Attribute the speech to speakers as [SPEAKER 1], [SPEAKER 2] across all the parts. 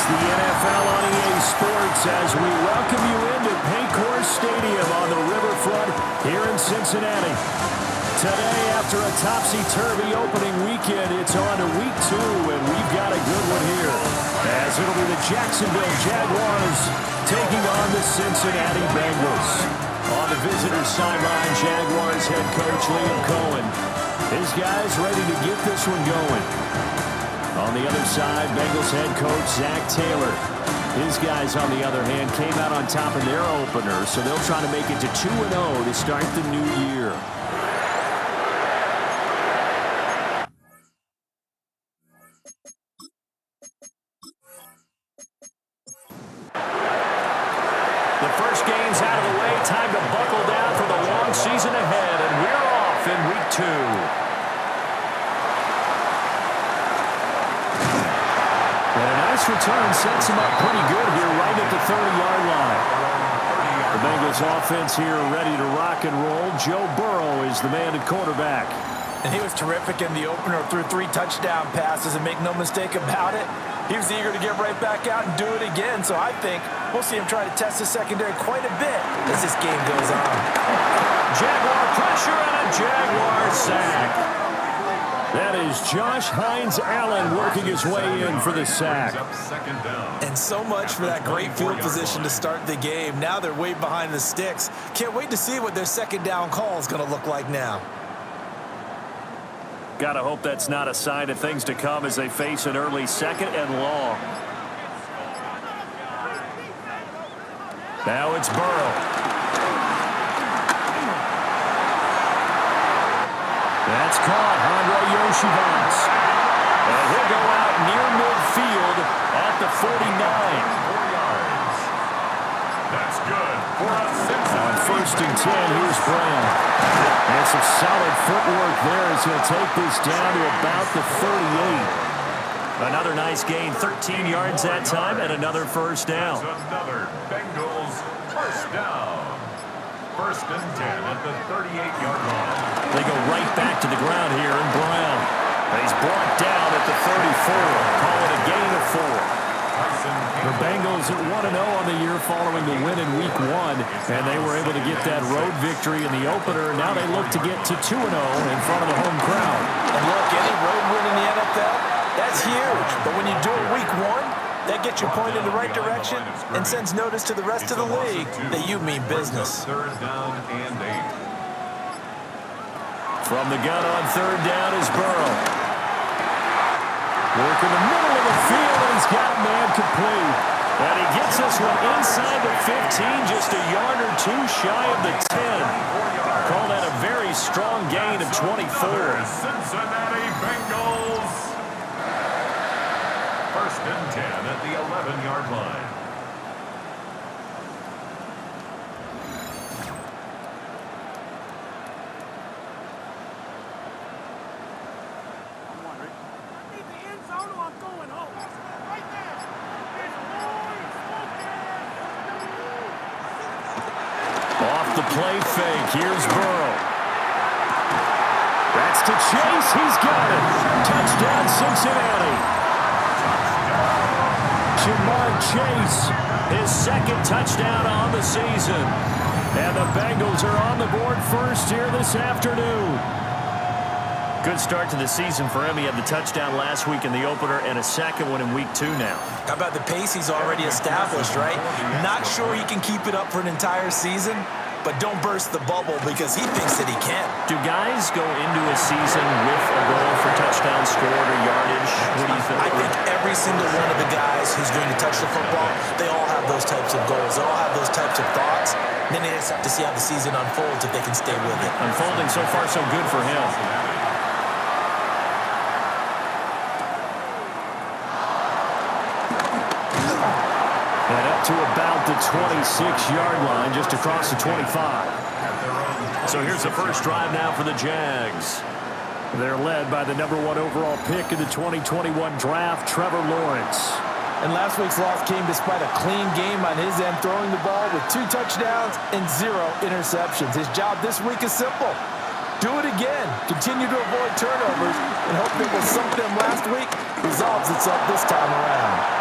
[SPEAKER 1] the NFL on EA Sports as we welcome you into Paycor Stadium on the riverfront here in Cincinnati. Today, after a topsy-turvy opening weekend, it's on to week 2, and we've got a good one here, as it'll be the Jacksonville Jaguars taking on the Cincinnati Bengals. On the visitors' sideline, Jaguars head coach Liam Cohen. His guys ready to get this one going. On the other side, Bengals head coach Zach Taylor. His guys, on the other hand, came out on top in their opener, so they'll try to make it to 2-0 to start the new year. The first game's out of the way. Time to buckle down for the long season ahead, and we're off in week 2. And a nice return sets him up pretty good here right at the 30-yard line. The Bengals offense here ready to rock and roll. Joe Burrow is the man at quarterback.
[SPEAKER 2] And he was terrific in the opener, threw 3 touchdown passes, and make no mistake about it, he was eager to get right back out and do it again. So I think we'll see him try to test the secondary quite a bit as this game goes on.
[SPEAKER 1] Jaguar pressure and a Jaguar sack. That is Josh Hines-Allen working his way in for the sack.
[SPEAKER 2] And so much for that great field position to start the game. Now they're way behind the sticks. Can't wait to see what their second down call is going to look like now.
[SPEAKER 1] Gotta hope that's not a sign of things to come as they face an early second and long. Now it's Burrow. That's caught. Andre Yoshivans. And he'll go out near midfield at the 49.
[SPEAKER 3] That's good for a
[SPEAKER 1] On 1st and 10, here's Brown. And some solid footwork there as he'll take this down to about the 38. Another nice gain, 13 yards that time, and another first down.
[SPEAKER 3] Another Bengals first down. 1st and 10 at the 38-yard line.
[SPEAKER 1] They go right back to the ground here, and Brown. He's brought down at the 34. Call it a gain of 4. The Bengals at 1-0 on the year following the win in week 1, and they were able to get that road victory in the opener. Now they look to get to 2-0 in front of the home crowd.
[SPEAKER 2] And look, any road win in the NFL, that's huge. But when you do it week 1, that gets you pointed in the right direction and sends notice to the rest of the league that you mean business.
[SPEAKER 3] 3rd down and 8.
[SPEAKER 1] From the gun on 3rd down is Burrow. Work in the middle of the field, and he's got man complete. And he gets this one inside the 15, just a yard or 2 shy of the 10. Call that a very strong gain of 24.
[SPEAKER 3] Cincinnati Bengals. 1st and 10 at the 11-yard line.
[SPEAKER 1] The play fake. Here's Burrow. That's to Chase. He's got it. Touchdown, Cincinnati. Jamar Chase, his 2nd touchdown on the season. And the Bengals are on the board first here this afternoon. Good start to the season for him. He had the touchdown last week in the opener and a 2nd one in week 2 now.
[SPEAKER 2] How about the pace he's already established, right? Not sure he can keep it up for an entire season, but don't burst the bubble because he thinks that he can.
[SPEAKER 1] Do guys go into a season with a goal for touchdowns scored or yardage? What do you think?
[SPEAKER 2] I think every single one of the guys who's going to touch the football, they all have those types of goals. They all have those types of thoughts. And then they just have to see how the season unfolds if they can stay with it.
[SPEAKER 1] Unfolding so far so good for him. And up to about the 26-yard line, just across the 25. So here's the first drive now for the Jags. They're led by the #1 overall pick in the 2021 draft, Trevor Lawrence.
[SPEAKER 2] And last week's loss came despite a clean game on his end, throwing the ball with 2 touchdowns and 0 interceptions. His job this week is simple. Do it again. Continue to avoid turnovers and hope that what sunk them last week resolves itself this time around.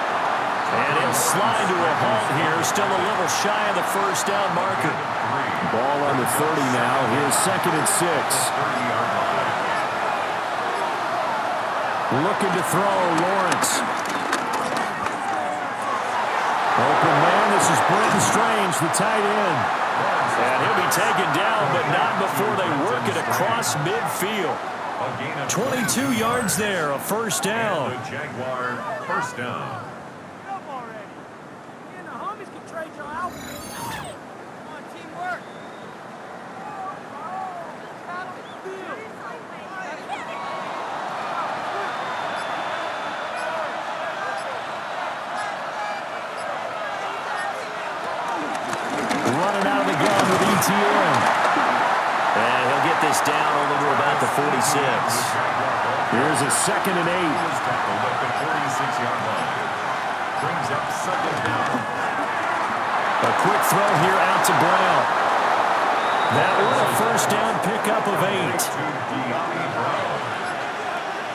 [SPEAKER 1] And he'll slide to a halt here, still a little shy of the first down marker. Ball on the 30 now. Here's 2nd and 6. Looking to throw, Lawrence. Open man, this is Brenton Strange, the tight end. And he'll be taken down, but not before they work it across midfield. 22 yards there, a first down.
[SPEAKER 3] The Jaguar first down.
[SPEAKER 1] Running out of the gun with ETN. And he'll get this down over to about the 46. Here's a 2nd and 8.
[SPEAKER 3] Tackled at the 46-yard line. Brings up 2nd down.
[SPEAKER 1] A quick throw here out to Brown. That was a first down pickup of 8.
[SPEAKER 3] To De'Ami Brown.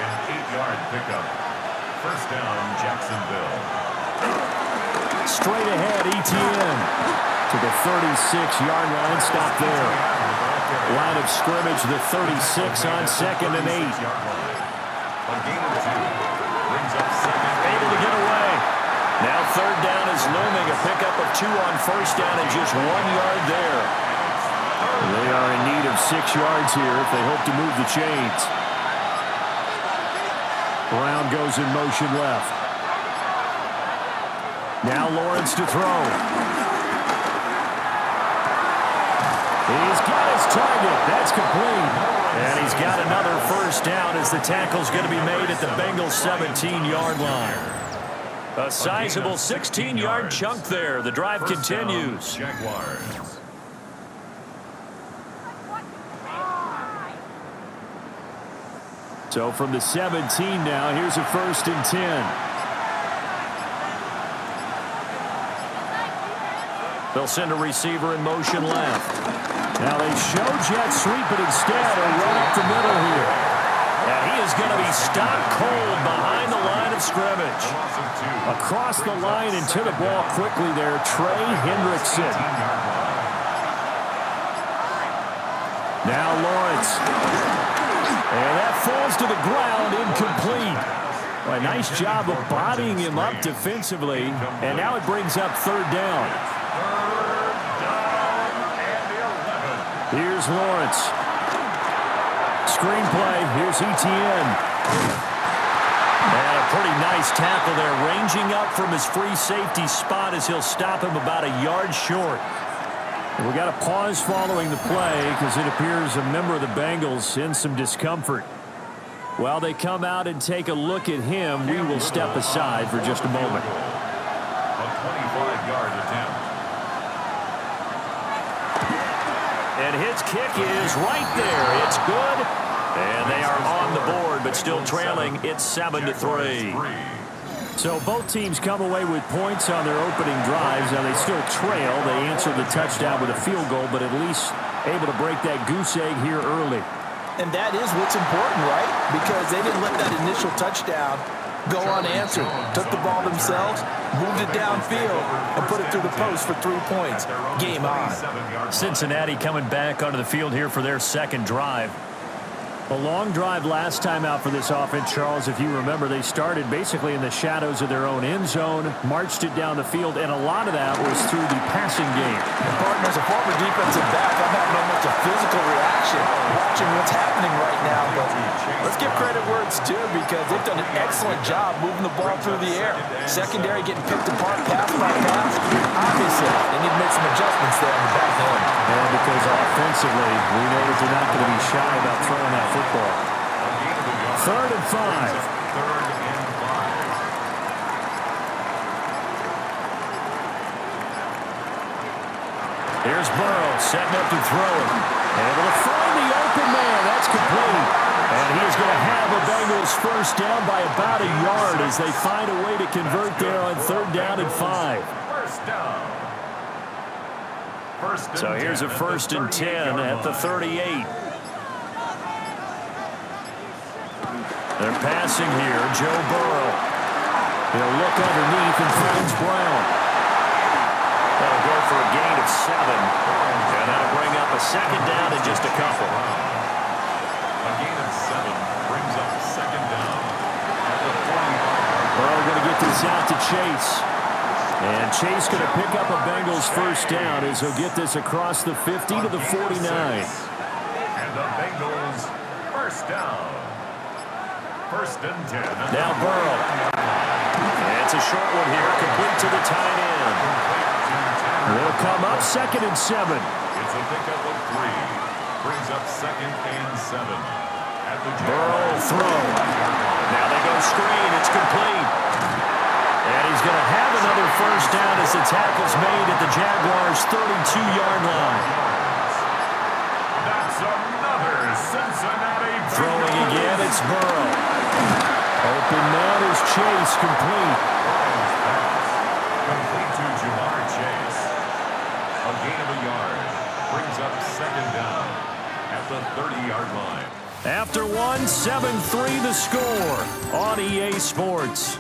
[SPEAKER 3] An 8-yard pickup. First down, Jacksonville.
[SPEAKER 1] Straight ahead, ETN to the 36-yard line. Stop there. Line of scrimmage, the 36 on 2nd and 8.
[SPEAKER 3] A gain of 2. Brings up 2nd.
[SPEAKER 1] Able to get away. Now 3rd down is looming. A pickup of 2 on first down and just 1 yard there. They are in need of 6 yards here if they hope to move the chains. Brown goes in motion left. Now Lawrence to throw. He's got his target. That's complete. And he's got another first down as the tackle's going to be made at the Bengals 17-yard line. A sizable 16-yard chunk there. The drive continues.
[SPEAKER 3] Jaguars.
[SPEAKER 1] So from the 17 now, here's a 1st and 10. They'll send a receiver in motion left. Now they show jet sweep, but instead a run up the middle here. And he is going to be stopped cold behind the line of scrimmage. Across the line and to the ball quickly there, Trey Hendrickson. Now Lawrence. And that falls to the ground, incomplete. Well, a nice job of bodying him up defensively. And now it brings up 3rd down. Here's Lawrence. Screenplay. Here's ETN. And a pretty nice tackle there, ranging up from his free safety spot as he'll stop him about a yard short. And we got a pause following the play because it appears a member of the Bengals in some discomfort. While they come out and take a look at him, we will step aside for just a moment.
[SPEAKER 3] A 25-yard attempt.
[SPEAKER 1] And his kick is right there. It's good. And they are on the board, but still trailing. It's 7-3. So both teams come away with points on their opening drives. Now they still trail. They answer the touchdown with a field goal, but at least able to break that goose egg here early.
[SPEAKER 2] And that is what's important, right? Because they didn't let that initial touchdown go unanswered. Took the ball themselves, moved it downfield, and put it through the post for 3 points. Game on.
[SPEAKER 1] Cincinnati coming back onto the field here for their 2nd drive. A long drive last time out for this offense, Charles. If you remember, they started basically in the shadows of their own end zone, marched it down the field, and a lot of that was through the passing game.
[SPEAKER 2] And Barton, as a former defensive back, I'm having almost a physical reaction watching what's happening right now. But let's give credit where it's due because they've done an excellent job moving the ball through the air. Secondary getting picked apart pass by pass. Obviously, they need to make some adjustments there on the back end.
[SPEAKER 1] And because offensively, we know that they're not going to be shy about throwing that football. 3rd and 5.
[SPEAKER 3] 3rd and 5.
[SPEAKER 1] Here's Burrow setting up to throw it. Able to find the open man. That's complete. And he is going to have a Bengals first down by about a yard as they find a way to convert there on 3rd down and 5.
[SPEAKER 3] First down.
[SPEAKER 1] So here's a 1st and 10 at the 38. They're passing here. Joe Burrow. He'll look underneath and finds Brown.
[SPEAKER 4] That'll go for a gain of 7. And that'll bring up a second down in just a couple.
[SPEAKER 3] A gain of 7 brings up second down at the 40.
[SPEAKER 1] Burrow going to get this out to Chase. And Chase going to pick up a Bengals first down as he'll get this across the 50 to the 49.
[SPEAKER 3] And the Bengals first down. First and 10.
[SPEAKER 1] Now Burrow.
[SPEAKER 4] And it's a short one here, complete to the tight end.
[SPEAKER 1] They'll come up 2nd and 7.
[SPEAKER 3] It's a pickup of 3. Brings up 2nd and 7. At the
[SPEAKER 1] Burrow throw.
[SPEAKER 4] Now they go screen. It's complete.
[SPEAKER 1] And he's going to have another first down as the tackle's made at the Jaguars' 32-yard line.
[SPEAKER 3] That's another Cincinnati.
[SPEAKER 1] Throwing again, it's Burrow. Open man is Chase, complete.
[SPEAKER 3] Complete to Jamar Chase. A gain of a yard. Brings up second down at the 30-yard line.
[SPEAKER 1] After one, 7-3 the score on EA Sports.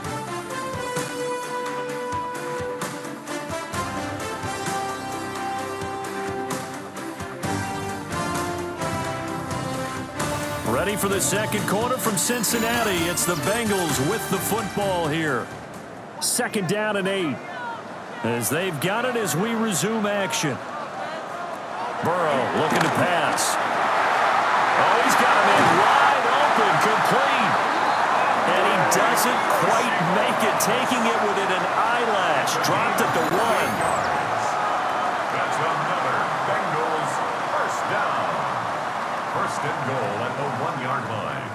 [SPEAKER 1] Ready for the second quarter from Cincinnati. It's the Bengals with the football here. 2nd down and 8. As they've got it as we resume action. Burrow looking to pass. Oh, he's got him in wide open, complete. And he doesn't quite make it, taking it within an eyelash. Dropped at the 1.
[SPEAKER 3] That's another Bengals first down. First and goal at the 1-yard line.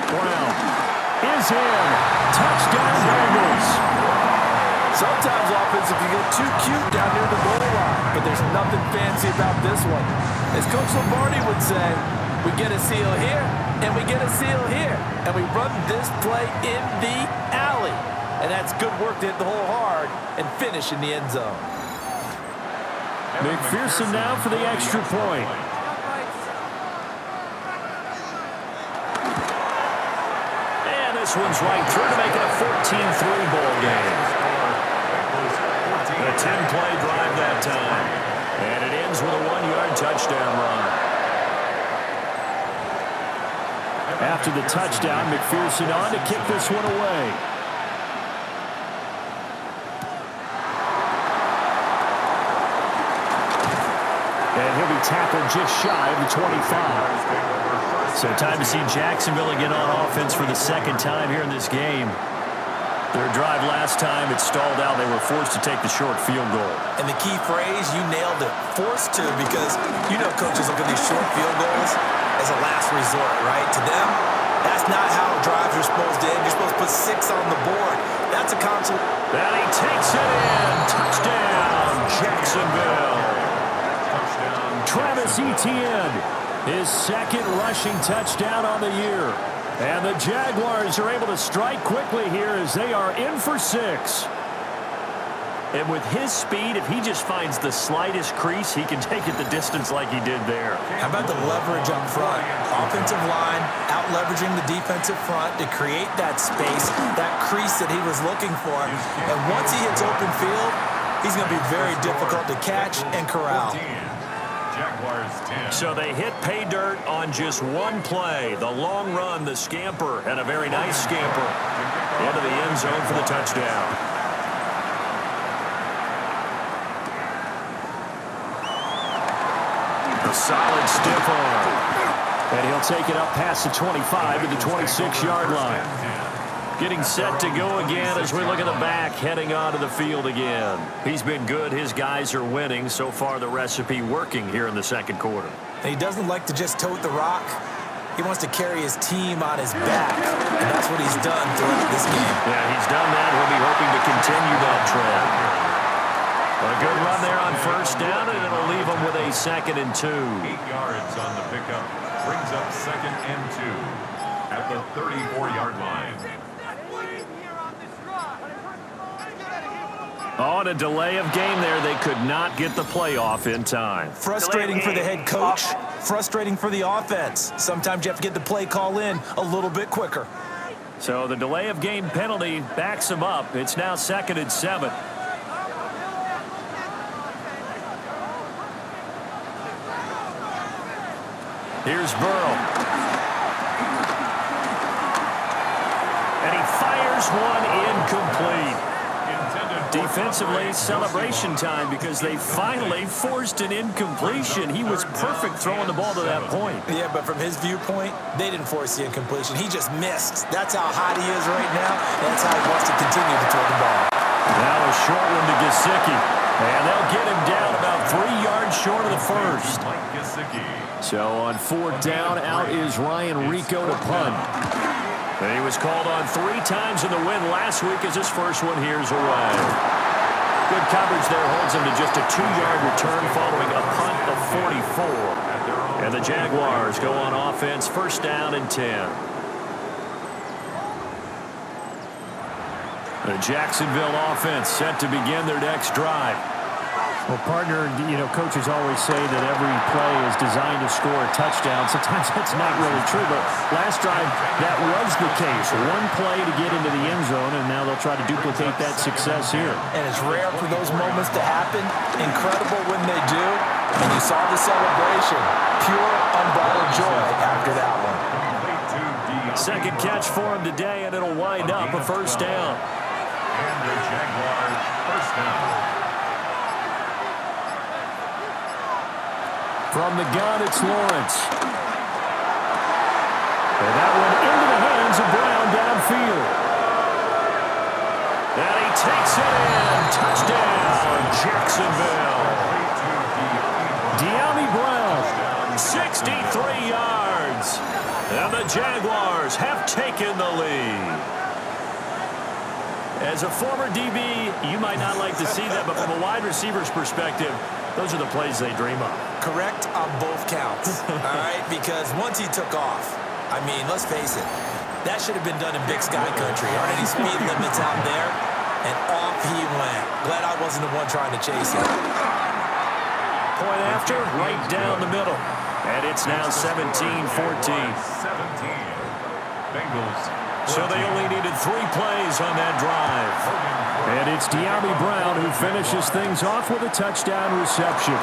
[SPEAKER 1] Brown is in. Touchdown Bengals.
[SPEAKER 2] Sometimes offensive can get too cute down near the goal line, but there's nothing fancy about this one. As Coach Lombardi would say, we get a seal here, and we get a seal here, and we run this play in the alley. And that's good work to hit the hole hard and finish in the end zone.
[SPEAKER 1] McPherson now for the extra point. And this one's right through to make it a 14-3 ball game. A 10-play drive that time. And it ends with a 1-yard touchdown run. After the touchdown, McPherson on to kick this one away. And he'll be tackled just shy of the 25. So time to see Jacksonville again on offense for the second time here in this game. Their drive last time, it stalled out. They were forced to take the short field goal.
[SPEAKER 5] And the key phrase, you nailed it, forced to, because you know coaches look at these short field goals as a last resort, right? To them, that's not how drives are supposed to end. You're supposed to put 6 on the board. That's a console.
[SPEAKER 1] And he takes it in. Touchdown, Jacksonville. Travis Etienne, his second rushing touchdown on the year. And the Jaguars are able to strike quickly here as they are in for 6.
[SPEAKER 4] And with his speed, if he just finds the slightest crease, he can take it the distance like he did there.
[SPEAKER 5] How about the leverage up front? Offensive line out-leveraging the defensive front to create that space, that crease that he was looking for. And once he hits open field, he's going to be very difficult to catch and corral.
[SPEAKER 3] Jaguars 10.
[SPEAKER 4] So they hit pay dirt on just one play. The long run, the scamper, and a very nice scamper into the end zone for the touchdown.
[SPEAKER 1] A solid stiff arm. And he'll take it up past the 25 to the 26-yard line.
[SPEAKER 4] Getting set to go again as we look at the back, heading onto the field again. He's been good. His guys are winning. So far, the recipe working here in the second quarter.
[SPEAKER 5] And he doesn't like to just tote the rock. He wants to carry his team on his back, and that's what he's done throughout this game.
[SPEAKER 4] Yeah, he's done that. He'll be hoping to continue that trend. A good run there on first down, and it'll leave him with a 2nd and 2.
[SPEAKER 3] 8 yards on the pickup. Brings up 2nd and 2 at the 34-yard line.
[SPEAKER 4] On a delay of game there, they could not get the playoff in time.
[SPEAKER 5] Frustrating for the head coach, frustrating for the offense. Sometimes you have to get the play call in a little bit quicker.
[SPEAKER 4] So the delay of game penalty backs them up. It's now 2nd and 7. Here's Burrow. And he fires one incomplete. Defensively, celebration time because they finally forced an incompletion. He was perfect throwing the ball to that point.
[SPEAKER 5] Yeah, but from his viewpoint, they didn't force the incompletion. He just missed. That's how hot he is right now. That's how he wants to continue to throw the ball.
[SPEAKER 4] Now a short one to Gesicki. And they'll get him down about 3 yards short of the first. So on 4th down, out is Ryan Rico to punt. And he was called on 3 times in the win last week as his first one here's away. Good coverage there holds him to just a 2-yard return following a punt of 44. And the Jaguars go on offense, 1st down and 10. The Jacksonville offense set to begin their next drive.
[SPEAKER 1] Well, partner, coaches always say that every play is designed to score a touchdown. Sometimes that's not really true, but last drive, that was the case. One play to get into the end zone, and now they'll try to duplicate that success here.
[SPEAKER 5] And it's rare for those moments to happen. Incredible when they do. And you saw the celebration. Pure, unbridled joy after that one.
[SPEAKER 4] Second catch for him today, and it'll wind up a 1st down.
[SPEAKER 3] And the Jaguars 1st down.
[SPEAKER 1] From the gun, it's Lawrence. And that one into the hands of Brown downfield.
[SPEAKER 4] And he takes it in. Touchdown, Jacksonville.
[SPEAKER 1] De'Ami Brown.
[SPEAKER 4] 63 yards. And the Jaguars have taken the lead. As a former DB, you might not like to see that, but from a wide receiver's perspective, those are the plays they dream of.
[SPEAKER 5] Correct on both counts, all right? Because once he took off, I mean, let's face it, that should have been done in Big Sky Country. Aren't any speed limits out there? And off he went. Glad I wasn't the one trying to chase him.
[SPEAKER 4] Point after, right down the middle. And it's now 17-14.
[SPEAKER 3] 17. Bengals.
[SPEAKER 4] So they only needed 3 plays on that drive.
[SPEAKER 1] And it's De'Ami Brown who finishes things off with a touchdown reception.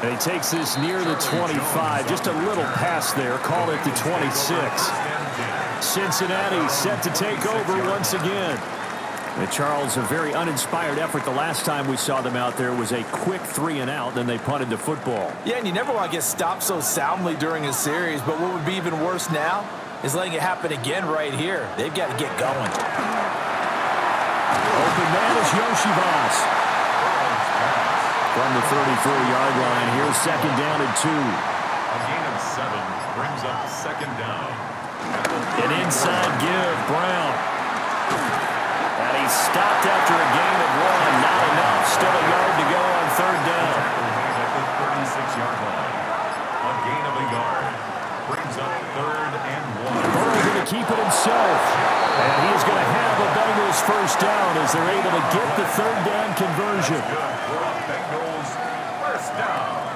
[SPEAKER 1] And he takes this near the 25. Just a little pass there. Call it the 26. Cincinnati set to take over once again. And Charles, a very uninspired effort. The last time we saw them out there was a quick 3 and out, then they punted the football.
[SPEAKER 5] Yeah, and you never want to get stopped so soundly during a series, but what would be even worse now is letting it happen again right here. They've got to get going.
[SPEAKER 1] Open man is Yoshivas. From the 34-yard line, here's 2nd down and 2.
[SPEAKER 3] A gain of 7 brings up 2nd down.
[SPEAKER 4] An inside give, Brown. And he stopped after a gain of 1. Not enough. Still a yard to go on 3rd down.
[SPEAKER 3] At the 36-yard line. A gain of a yard brings up 3rd and 1.
[SPEAKER 1] Burrow going to keep it himself. And he's going to have a Bengals 1st down as they're able to get the 3rd down conversion.
[SPEAKER 3] Bengals 1st down.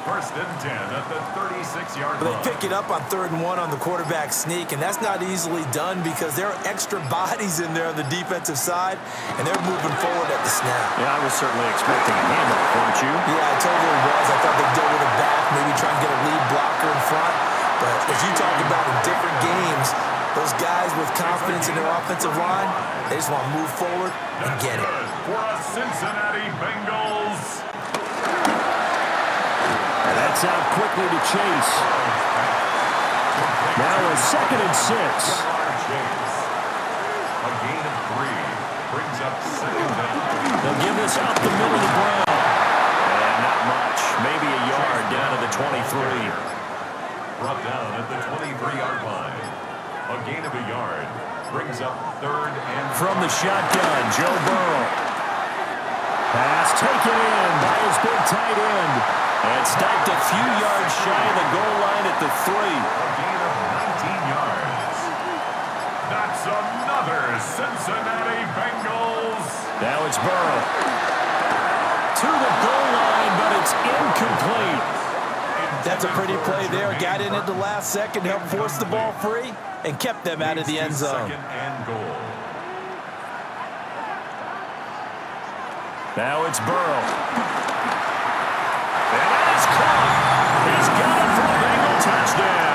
[SPEAKER 3] 1st and 10 at the 36-yard line.
[SPEAKER 5] They pick it up on 3rd and 1 on the quarterback sneak, and that's not easily done because there are extra bodies in there on the defensive side, and they're moving forward at the snap.
[SPEAKER 4] Yeah, I was certainly expecting a handoff, weren't you?
[SPEAKER 5] Yeah, I totally was. I thought they'd go with it back, maybe try and get a lead blocker in front. But as you talk about in different games, those guys with confidence in their offensive line, they just want to move forward and get it.
[SPEAKER 3] For a Cincinnati Bengals.
[SPEAKER 1] That's out quickly to Chase. Now a 2nd and 6.
[SPEAKER 3] A gain of 3 brings up 2nd down.
[SPEAKER 4] They'll give this out the middle to Brown. And not much. Maybe a yard down to the 23.
[SPEAKER 3] Brought down at the 23-yard line. A gain of a yard brings up 3rd and
[SPEAKER 4] from the shotgun, Joe Burrow.
[SPEAKER 1] Pass taken in by his big tight end.
[SPEAKER 4] And stopped a few yards shy of the goal line at the 3.
[SPEAKER 3] A gain of 19 yards. That's another Cincinnati Bengals.
[SPEAKER 4] Now it's Burrow. To the goal line, but it's incomplete.
[SPEAKER 5] That's a pretty play there. Got in at the last second, helped force the ball free, and kept them out of the end zone.
[SPEAKER 3] Second and goal.
[SPEAKER 4] Now it's Burrow. And that is caught. He's got it for a Bengal touchdown.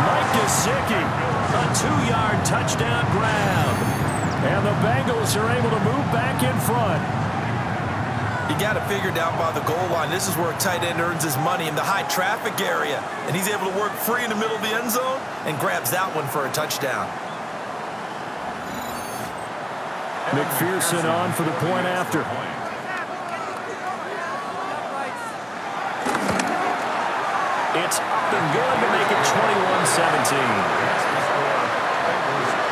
[SPEAKER 4] Mike Gesicki, a 2-yard touchdown grab. And the Bengals are able to move back in front.
[SPEAKER 5] You got to figure down by the goal line. This is where a tight end earns his money in the high traffic area. And he's able to work free in the middle of the end zone and grabs that one for a touchdown.
[SPEAKER 4] McPherson on for the point after. It's up and good to make it 21-17.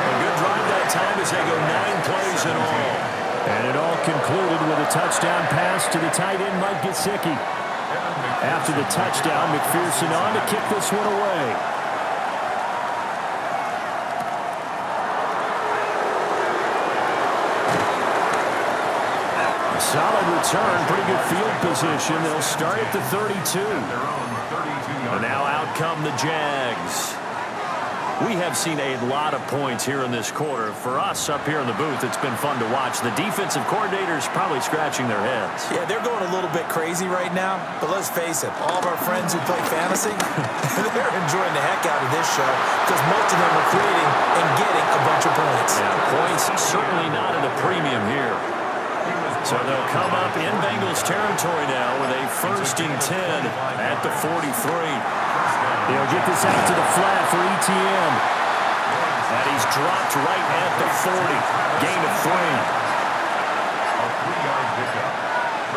[SPEAKER 4] A good drive that time as they go 9 plays in all. And it all concluded with a touchdown pass to the tight end, Mike Gesicki. After the touchdown, McPherson on to kick this one away. A solid return, pretty good field position. They'll start at the 32. And now out come the Jags. We have seen a lot of points here in this quarter. For us up here in the booth, it's been fun to watch. The defensive coordinators probably scratching their heads.
[SPEAKER 5] Yeah, they're going a little bit crazy right now. But let's face it, all of our friends who play fantasy, they're enjoying the heck out of this show because most of them are creating and getting a bunch of points.
[SPEAKER 4] Yeah, points certainly not at a premium here. So they'll come up in Bengals territory now with a 1st and 10 at the 43. They'll get this out to the flat for ETN. And he's dropped right at the 40. Gain of 3.
[SPEAKER 3] A 3-yard pickup.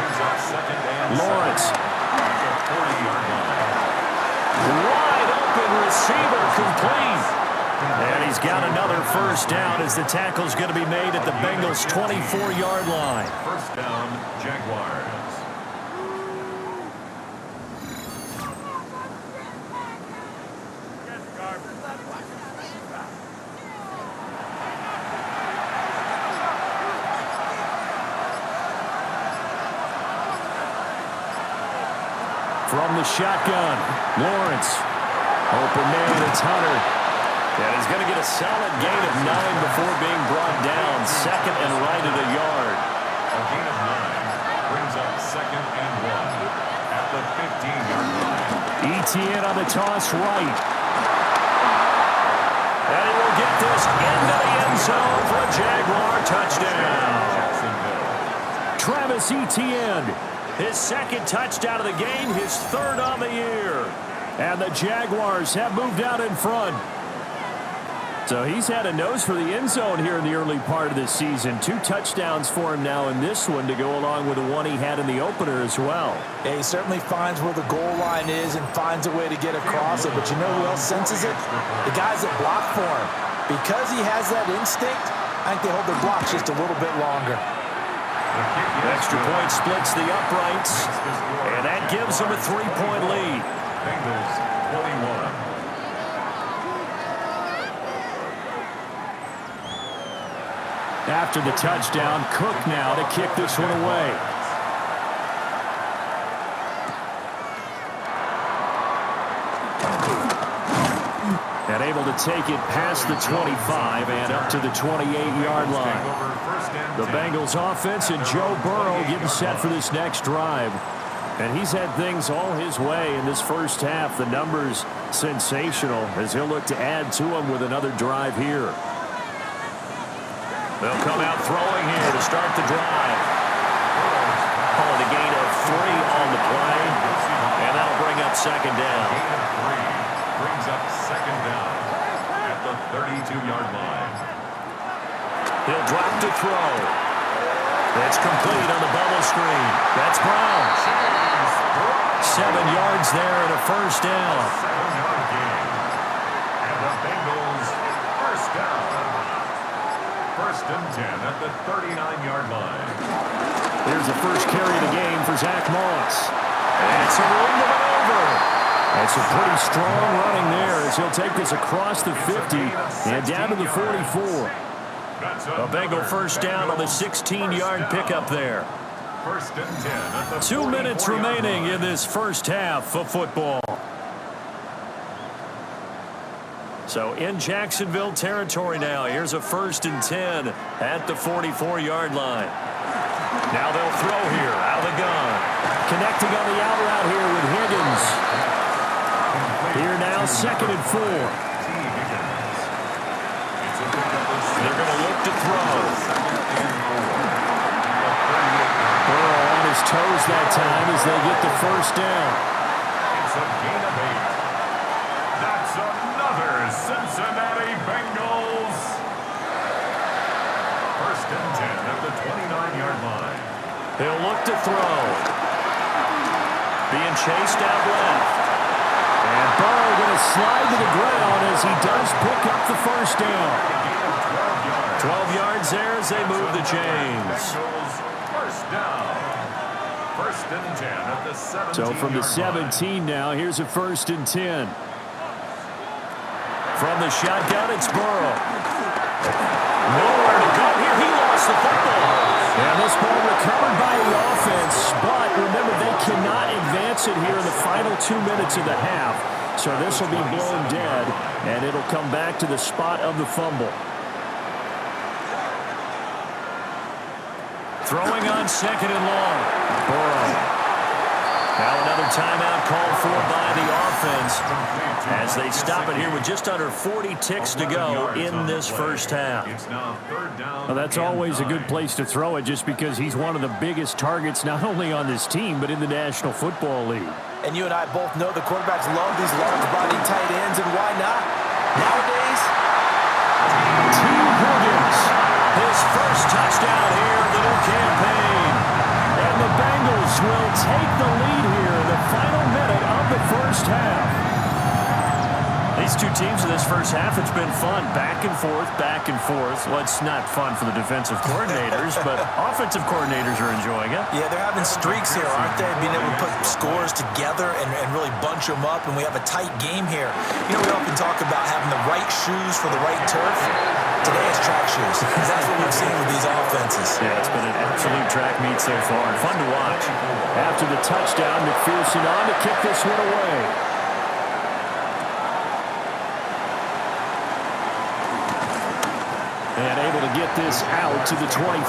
[SPEAKER 3] Brings up second and
[SPEAKER 4] Lawrence.
[SPEAKER 3] At the 40-yard line.
[SPEAKER 4] Wide open receiver complete. And he's got another 1st down as the tackle's going to be made at the Bengals' 24-yard line.
[SPEAKER 3] 1st down, Jaguars.
[SPEAKER 4] From the shotgun, Lawrence. Open man, it's Hunter. And he's going to get a solid gain of 9 before being brought down. 2nd and right at a yard.
[SPEAKER 3] A gain of 9 brings up 2nd and 1 at the 15-yard line.
[SPEAKER 4] ETN on the toss right. And he will get this into the end zone for a Jaguar touchdown.
[SPEAKER 3] Jacksonville.
[SPEAKER 4] Travis Etienne, his 2nd touchdown of the game, his 3rd on the year. And the Jaguars have moved out in front. So he's had a nose for the end zone here in the early part of this season. 2 touchdowns for him now in this one to go along with the one he had in the opener as well.
[SPEAKER 5] Yeah, he certainly finds where the goal line is and finds a way to get across it. But you know who else senses it? The guys that block for him. Because he has that instinct, I think they hold their blocks just a little bit longer.
[SPEAKER 4] The extra point splits the uprights, and that gives them a 3-point lead.
[SPEAKER 3] Bengals 21.
[SPEAKER 4] After the touchdown, Cook now to kick this one away. And able to take it past the 25 and up to the 28-yard line. The Bengals offense and Joe Burrow getting set for this next drive. And he's had things all his way in this first half. The numbers sensational as he'll look to add to them with another drive here. They'll come out throwing here to start the drive. Calling a gain of 3 on the play. And that'll bring up 2nd down.
[SPEAKER 3] Gain of 3 brings up 2nd down at the 32-yard line.
[SPEAKER 4] He'll drop to throw. It's complete on the bubble screen. That's Brown. 7 yards there and a 1st down.
[SPEAKER 3] 7-yard gain. And the Bengals 1st down. 1st and 10 at the 39-yard line.
[SPEAKER 4] Here's the first carry of the game for Zach Moss. And it's a room to maneuver.
[SPEAKER 1] It's a pretty strong running there as he'll take this across the 50 and down to the 44.
[SPEAKER 4] A Bengal first down on the 16-yard pickup there.
[SPEAKER 3] 1st and 10 at the
[SPEAKER 4] 2 minutes remaining in this first half of football. So in Jacksonville territory now. Here's a 1st and 10 at the 44-yard line. Now they'll throw here out of the gun.
[SPEAKER 1] Connecting on the out route here with Higgins. Here now 2nd and 4.
[SPEAKER 4] They're going to look to throw.
[SPEAKER 1] Burrow on his toes that time as they get the first down.
[SPEAKER 3] It's a gain of 8. That's another Cincinnati Bengals. 1st and 10 at the 29-yard line.
[SPEAKER 4] He'll look to throw. Being chased out left.
[SPEAKER 1] And Burrow going to slide to the ground as he does pick up the first down.
[SPEAKER 4] 12 yards there as they move the chains.
[SPEAKER 3] First down. 1st and 10 at the 17.
[SPEAKER 1] So from the 17 now, here's a 1st and 10.
[SPEAKER 4] From the shotgun, it's Burrow. Nowhere to go here. He lost the football.
[SPEAKER 1] And this ball recovered by the offense, but remember, they cannot advance it here in the final 2 minutes of the half. So this will be blown dead, and it'll come back to the spot of the fumble.
[SPEAKER 4] Throwing on 2nd and long. Burrow. Now another timeout called for by the offense as they stop it here with just under 40 ticks to go in this first half.
[SPEAKER 1] Well, that's always a good place to throw it just because he's one of the biggest targets not only on this team but in the National Football League.
[SPEAKER 2] And you and I both know the quarterbacks love these large-body tight ends, and why not? Nowadays,
[SPEAKER 4] T. Higgins, his first touchdown here of the new campaign.
[SPEAKER 1] And the Bengals will take the lead here in the final minute of the first half.
[SPEAKER 4] These two teams in this first half, it's been fun. Back and forth, back and forth. Well, it's not fun for the defensive coordinators, but offensive coordinators are enjoying it.
[SPEAKER 5] Yeah, they're having streaks here, aren't they? Being able to put scores together and really bunch them up, and we have a tight game here. You know, we often talk about having the right shoes for the right turf. Today it's track shoes. That's what we've seen with these offenses.
[SPEAKER 4] Yeah, it's been an absolute track meet so far. Fun to watch.
[SPEAKER 1] After the touchdown, McPherson on to kick this one away. And able to get this out to the 25.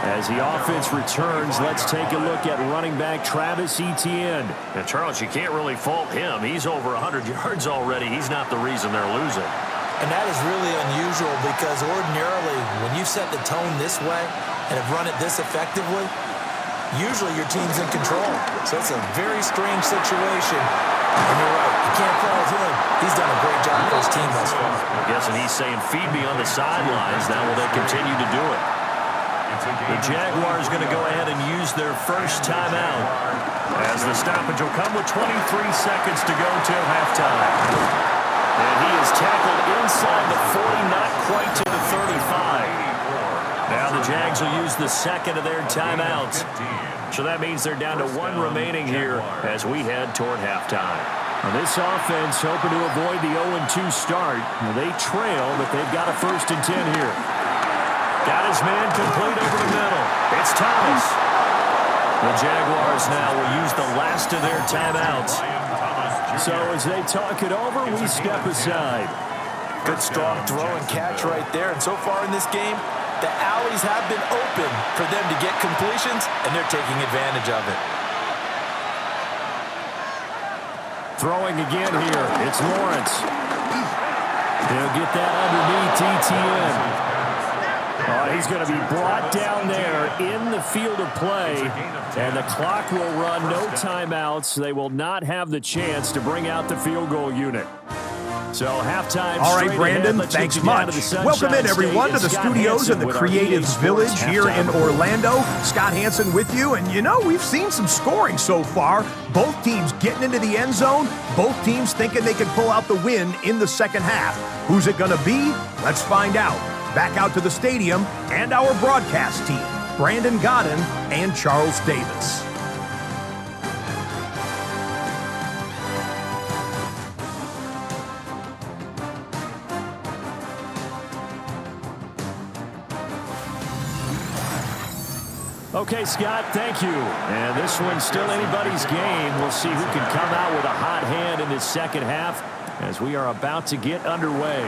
[SPEAKER 1] As the offense returns, let's take a look at running back Travis Etienne.
[SPEAKER 4] And Charles, you can't really fault him. He's over 100 yards already. He's not the reason they're losing.
[SPEAKER 5] And that is really unusual because ordinarily when you set the tone this way and have run it this effectively, usually your team's in control. So it's a very strange situation. And you're right, you can't fault him. He's done a great job for his team thus far.
[SPEAKER 4] I'm guessing he's saying, feed me on the sidelines. Now will they continue to do it? The Jaguars going to go ahead and use their first timeout as the stoppage will come with 23 seconds to go till halftime. And he is tackled inside the 40, not quite to the 35. Now the Jags will use the second of their timeouts. So that means they're down to 1 remaining here as we head toward halftime.
[SPEAKER 1] Now this offense hoping to avoid the 0-2 start. Now they trail, but they've got a 1st and 10 here.
[SPEAKER 4] Got his man complete over the middle. It's Thomas. The Jaguars now will use the last of their timeouts.
[SPEAKER 1] So as they talk it over, we step aside.
[SPEAKER 2] good strong throw and catch right there. And so far in this game, the alleys have been open for them to get completions, and they're taking advantage of it.
[SPEAKER 1] Throwing again here. It's Lawrence. He'll get that underneath Etienne. He's going to be brought down there in the field of play, and the clock will run. No timeouts. They will not have the chance to bring out the field goal unit. So halftime.
[SPEAKER 6] All right, Brandon, thanks much. Welcome in, everyone, to the studios in the Creative Village here in Orlando. Scott Hansen with you, and you know, we've seen some scoring so far. Both teams getting into the end zone, both teams thinking they can pull out the win in the second half. Who's it going to be? Let's find out. Back out to the stadium and our broadcast team, Brandon Godden and Charles Davis.
[SPEAKER 4] Okay, Scott, thank you. And this one's still anybody's game. We'll see who can come out with a hot hand in this second half as we are about to get underway.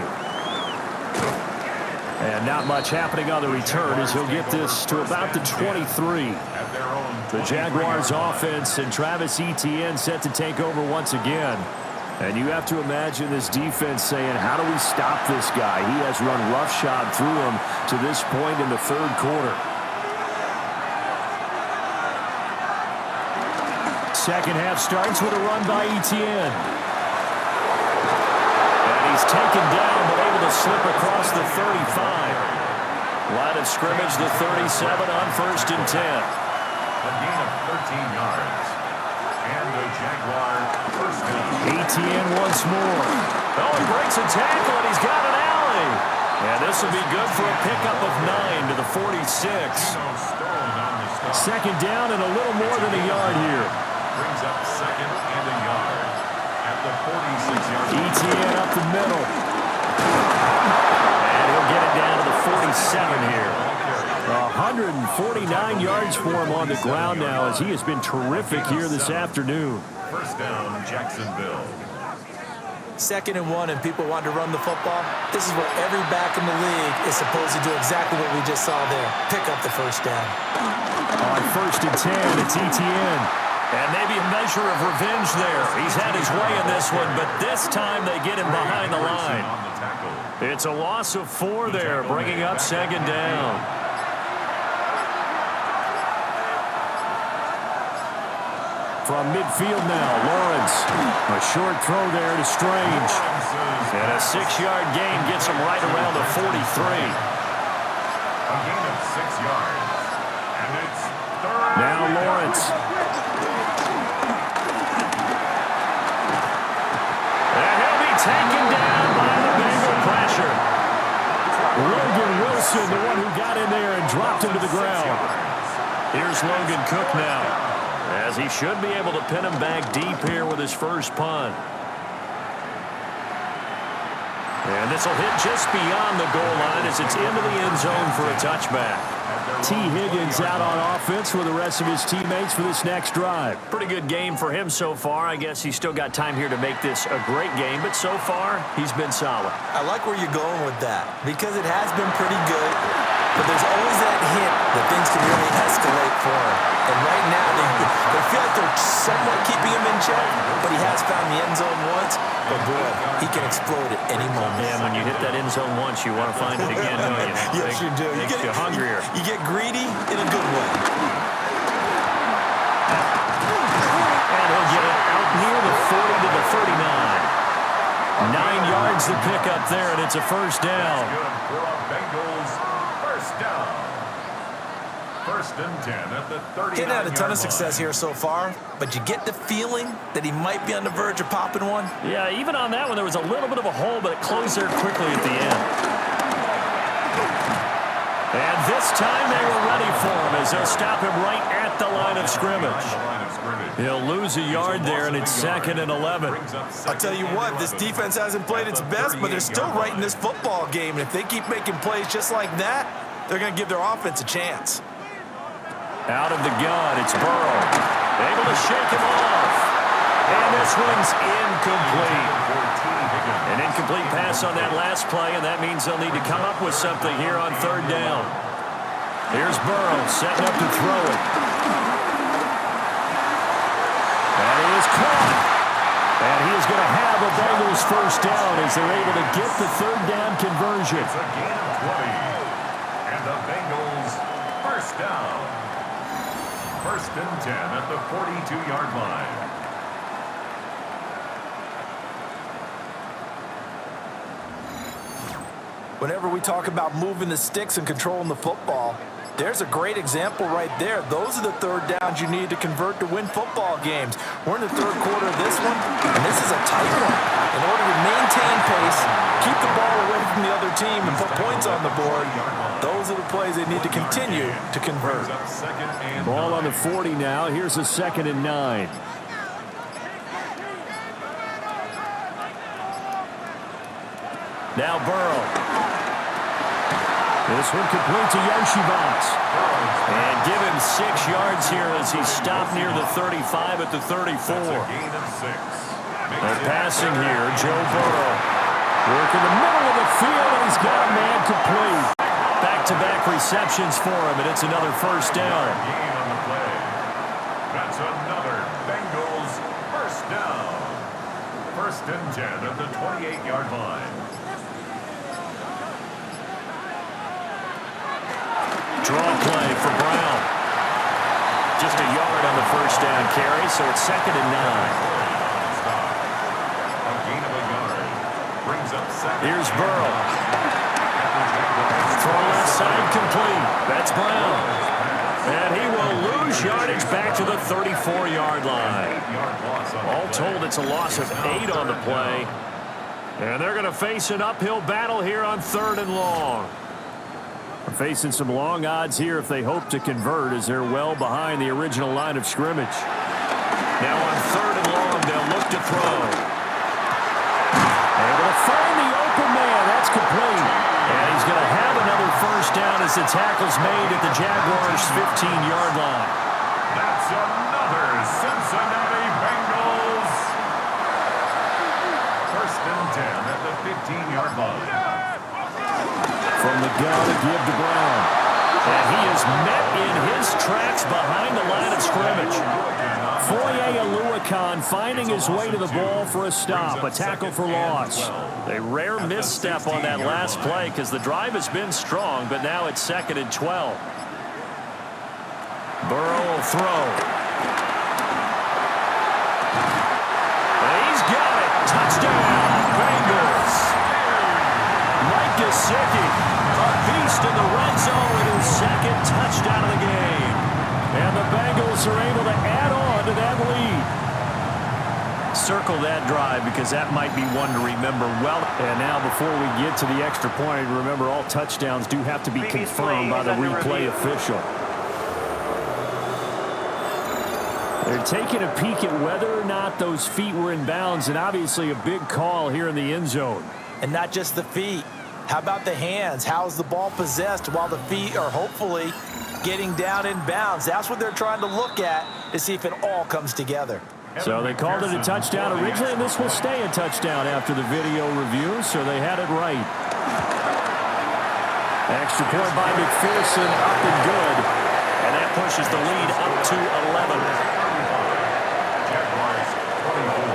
[SPEAKER 4] And not much happening on the return as he'll get this to about the 23. The Jaguars offense and Travis Etienne set to take over once again. And you have to imagine this defense saying, how do we stop this guy? He has run roughshod through him to this point in the third quarter. Second half starts with a run by Etienne. And he's taken down but able to slip across the 35. Line of scrimmage, the 37 on 1st and 10.
[SPEAKER 3] A gain of 13 yards. And the Jaguar first down.
[SPEAKER 4] Etienne once more. Oh, he breaks a tackle, and he's got an alley. And this will be good for a pickup of 9 to the 46. Second down and a little more than a yard here.
[SPEAKER 3] Brings up second and a yard at the 46-yard line.
[SPEAKER 4] Etienne up the middle. And he'll get it down to the 47 here. 149 yards for him on the ground now as he has been terrific here this afternoon.
[SPEAKER 3] First down, Jacksonville.
[SPEAKER 5] 2nd and 1 and people want to run the football. This is where every back in the league is supposed to do exactly what we just saw there. Pick up the first down.
[SPEAKER 4] On 1st and 10, it's Etienne. And maybe a measure of revenge there. He's had his way in this one, but this time they get him behind the line. It's a loss of 4 there, bringing up 2nd down. From midfield now, Lawrence. A short throw there to Strange. And a 6-yard gain gets him right around the 43.
[SPEAKER 3] A gain of 6 yards. And it's third.
[SPEAKER 4] Now Lawrence. And he'll be taken down by the Bengal pressure. Logan Wilson, the one who got in there and dropped him to the ground. Here's Logan Cook now, as he should be able to pin him back deep here with his first punt. And this will hit just beyond the goal line as it's into the end zone for a touchback. T. Higgins out on offense with the rest of his teammates for this next drive. Pretty good game for him so far. I guess he's still got time here to make this a great game, but so far he's been solid.
[SPEAKER 5] I like where you're going with that because it has been pretty good, but there's always that hint that things can really escalate for him. And right now, they feel like they're somewhat keeping him in check, but he has found the end zone once. But boy, he can explode at any moment.
[SPEAKER 4] Yeah, when you hit that end zone once, you want to find it again, don't you?
[SPEAKER 5] Yes, you do.
[SPEAKER 4] Makes you hungrier.
[SPEAKER 5] You get greedy in a good way.
[SPEAKER 4] And he'll get it out near the 40 to the 39. 9 yards to pick up there, and it's a first down.
[SPEAKER 3] Good for a Bengals first down. 1st and 10 at the 39-yard line.
[SPEAKER 5] He's had a ton of success here so far, but you get the feeling that he might be on the verge of popping one.
[SPEAKER 4] Yeah, even on that one, there was a little bit of a hole, but it closed there quickly at the end. And this time they were ready for him as they'll stop him right at the line of scrimmage. He'll lose a yard there, and it's 2nd and 11.
[SPEAKER 5] I'll tell you what, this defense hasn't played its best, but they're still right in this football game. And if they keep making plays just like that, they're going to give their offense a chance.
[SPEAKER 4] Out of the gun, it's Burrow. Able to shake him off. And this one's incomplete. An incomplete pass on that last play, and that means they'll need to come up with something here on 3rd down. Here's Burrow setting up to throw it. And he is caught. And he is going to have a Bengals first down as they're able to get the 3rd down conversion.
[SPEAKER 3] It's a gain of 20. And the Bengals first down. 1st and 10 at the 42-yard line.
[SPEAKER 2] Whenever we talk about moving the sticks and controlling the football, there's a great example right there. Those are the 3rd downs you need to convert to win football games. We're in the 3rd quarter of this one, and this is a tight one. In order to maintain pace, keep the ball away from the other team, and put points on the board, those are the plays they need to continue to convert.
[SPEAKER 4] Ball on the 40 now. Here's a 2nd and 9. Now Burrow. This one complete to Yoshivas. And give him 6 yards here as he stopped near the 35 at the 34. And passing here, Joe Burrow. Work in the middle of the field, and he's got a man complete. Back-to-back receptions for him, and it's another first down.
[SPEAKER 3] That's another Bengals first down. 1st and 10 at the 28-yard line.
[SPEAKER 4] Draw play for Brown. Just a yard on the first down carry, so it's 2nd and 9.
[SPEAKER 3] A gain of a yard. Brings up 2nd.
[SPEAKER 4] Here's Burrow. Throw left side complete. That's Brown. And he will lose yardage back to the 34-yard line. All told, it's a loss of 8 on the play. And they're going to face an uphill battle here on 3rd and long. Facing some long odds here if they hope to convert, as they're well behind the original line of scrimmage. Now on 3rd and long, they'll look to throw. Able to find the open man. That's complete. And he's going to have another first down as the tackle's made at the Jaguars' 15-yard line.
[SPEAKER 3] That's another Cincinnati Bengals. 1st and 10 at the 15-yard line.
[SPEAKER 4] From the gun to give to Brown. And he is met in his tracks behind the line of scrimmage. Foye Oluokun finding his way to the ball for a stop. A tackle for loss. A rare misstep on that last play because the drive has been strong, but now it's 2nd and 12. Burrow will throw. And he's got it. Touchdown, Bengals. Mike Gesicki, a beast in the red zone with his 2nd touchdown of the game. And the Bengals are able to add on to that lead. Circle that drive because that might be one to remember well. And now before we get to the extra point, remember all touchdowns do have to be confirmed by the replay official. They're taking a peek at whether or not those feet were in bounds, and obviously a big call here in the end zone.
[SPEAKER 5] And not just the feet. How about the hands? How is the ball possessed while the feet are hopefully getting down in bounds? That's what they're trying to look at to see if it all comes together.
[SPEAKER 4] So they called it a touchdown originally, and this will stay a touchdown after the video review, so they had it right. Extra point by McPherson, up and good. And that pushes the lead up to 11.
[SPEAKER 3] Jaguars 24.